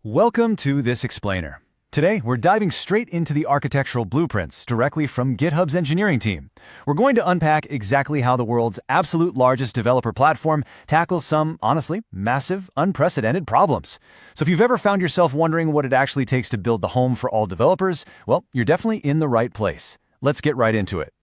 Welcome to This Explainer. Today, we're diving straight into the architectural blueprints directly from GitHub's engineering team. We're going to unpack exactly how the world's absolute largest developer platform tackles some, honestly, massive, unprecedented problems. So if you've ever found yourself wondering what it actually takes to build the home for all developers, well, you're definitely in the right place. Let's get right into it.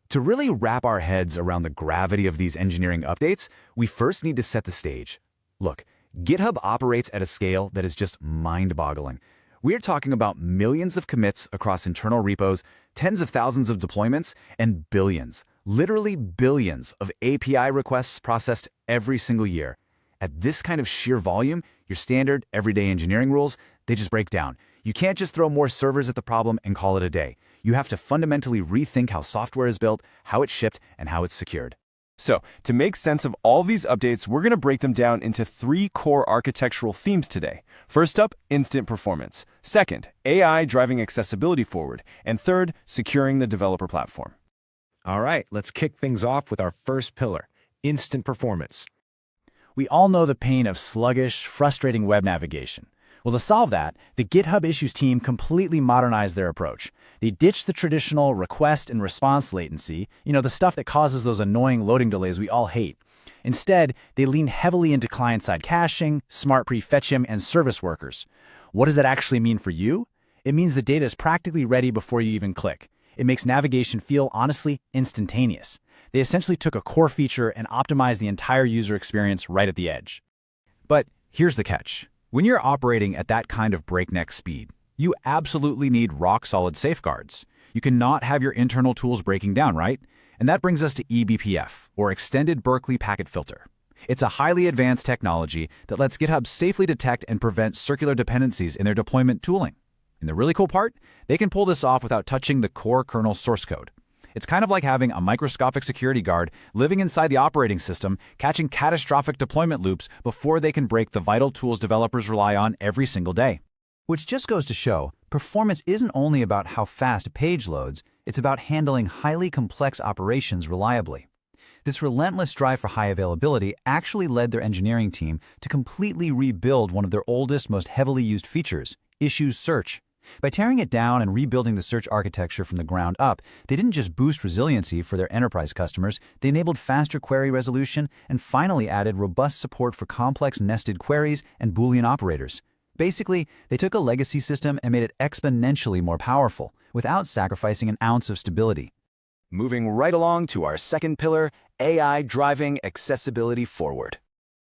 To really wrap our heads around the gravity of these engineering updates, we first need to set the stage. Look, GitHub operates at a scale that is just mind-boggling. We're talking about millions of commits across internal repos, tens of thousands of deployments, and billions, literally billions of API requests processed every single year. At this kind of sheer volume, your standard, everyday engineering rules, they just break down. You can't just throw more servers at the problem and call it a day. You have to fundamentally rethink how software is built, how it's shipped, and how it's secured. So, to make sense of all these updates, we're going to break them down into three core architectural themes today. First up, instant performance. Second, AI driving accessibility forward. And third, securing the developer platform. All right, let's kick things off with our first pillar, instant performance. We all know the pain of sluggish, frustrating web navigation. Well, to solve that, the GitHub Issues team completely modernized their approach. They ditched the traditional request and response latency, the stuff that causes those annoying loading delays we all hate. Instead, they lean heavily into client-side caching, smart prefetching, and service workers. What does that actually mean for you? It means the data is practically ready before you even click. It makes navigation feel, honestly, instantaneous. They essentially took a core feature and optimized the entire user experience right at the edge. But here's the catch. When you're operating at that kind of breakneck speed, you absolutely need rock-solid safeguards. You cannot have your internal tools breaking down, right? And that brings us to eBPF, or Extended Berkeley Packet Filter. It's a highly advanced technology that lets GitHub safely detect and prevent circular dependencies in their deployment tooling. And the really cool part? They can pull this off without touching the core kernel source code. It's kind of like having a microscopic security guard living inside the operating system, catching catastrophic deployment loops before they can break the vital tools developers rely on every single day. Which just goes to show, performance isn't only about how fast a page loads, it's about handling highly complex operations reliably. This relentless drive for high availability actually led their engineering team to completely rebuild one of their oldest, most heavily used features, Issues Search. By tearing it down and rebuilding the search architecture from the ground up, they didn't just boost resiliency for their enterprise customers, they enabled faster query resolution and finally added robust support for complex nested queries and Boolean operators. Basically, they took a legacy system and made it exponentially more powerful, without sacrificing an ounce of stability. Moving right along to our second pillar, AI driving accessibility forward.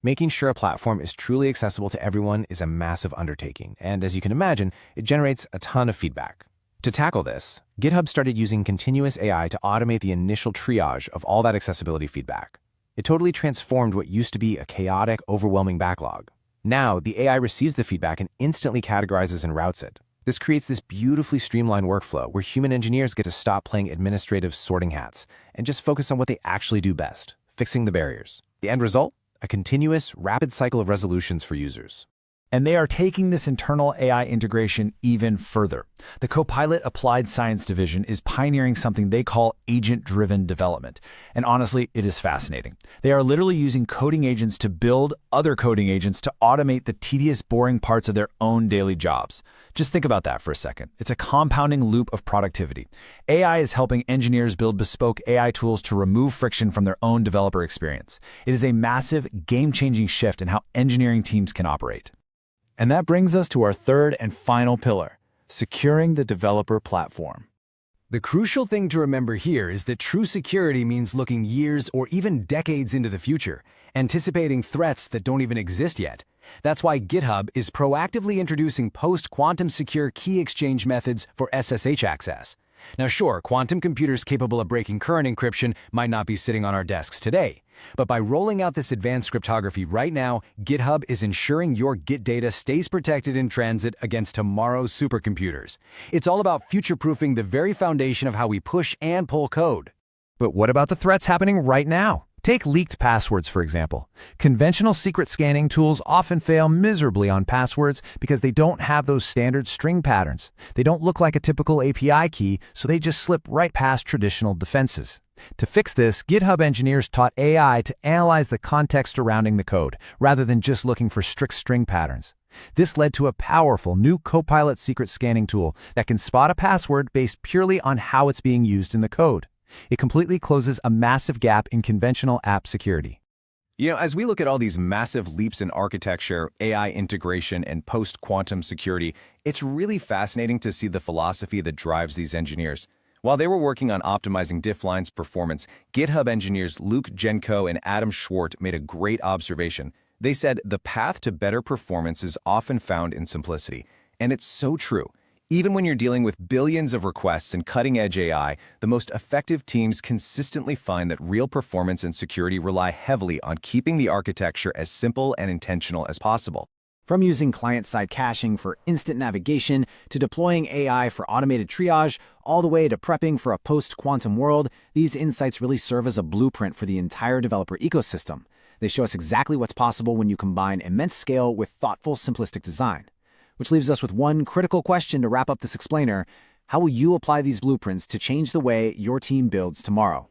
Making sure a platform is truly accessible to everyone is a massive undertaking, and as you can imagine, it generates a ton of feedback. To tackle this, GitHub started using continuous AI to automate the initial triage of all that accessibility feedback. It totally transformed what used to be a chaotic, overwhelming backlog. Now, the AI receives the feedback and instantly categorizes and routes it. This creates this beautifully streamlined workflow where human engineers get to stop playing administrative sorting hats and just focus on what they actually do best, fixing the barriers. The end result? A continuous, rapid cycle of resolutions for users. And they are taking this internal AI integration even further. The Copilot Applied Science Division is pioneering something they call agent-driven development. And honestly, it is fascinating. They are literally using coding agents to build other coding agents to automate the tedious, boring parts of their own daily jobs. Just think about that for a second. It's a compounding loop of productivity. AI is helping engineers build bespoke AI tools to remove friction from their own developer experience. It is a massive, game-changing shift in how engineering teams can operate. And that brings us to our third and final pillar, securing the developer platform. The crucial thing to remember here is that true security means looking years or even decades into the future, anticipating threats that don't even exist yet. That's why GitHub is proactively introducing post-quantum secure key exchange methods for SSH access. Now sure, quantum computers capable of breaking current encryption might not be sitting on our desks today. But by rolling out this advanced cryptography right now, GitHub is ensuring your Git data stays protected in transit against tomorrow's supercomputers. It's all about future-proofing the very foundation of how we push and pull code. But what about the threats happening right now? Take leaked passwords, for example. Conventional secret scanning tools often fail miserably on passwords because they don't have those standard string patterns. They don't look like a typical API key, so they just slip right past traditional defenses. To fix this, GitHub engineers taught AI to analyze the context surrounding the code, rather than just looking for strict string patterns. This led to a powerful new Copilot secret scanning tool that can spot a password based purely on how it's being used in the code. It completely closes a massive gap in conventional app security. As we look at all these massive leaps in architecture, AI integration, and post-quantum security, it's really fascinating to see the philosophy that drives these engineers. While they were working on optimizing Diffline's performance, GitHub engineers Luke Jenko and Adam Schwartz made a great observation. They said the path to better performance is often found in simplicity. And it's so true. Even when you're dealing with billions of requests and cutting-edge AI, the most effective teams consistently find that real performance and security rely heavily on keeping the architecture as simple and intentional as possible. From using client-side caching for instant navigation to deploying AI for automated triage, all the way to prepping for a post-quantum world, these insights really serve as a blueprint for the entire developer ecosystem. They show us exactly what's possible when you combine immense scale with thoughtful, simplistic design. Which leaves us with one critical question to wrap up this explainer: how will you apply these blueprints to change the way your team builds tomorrow?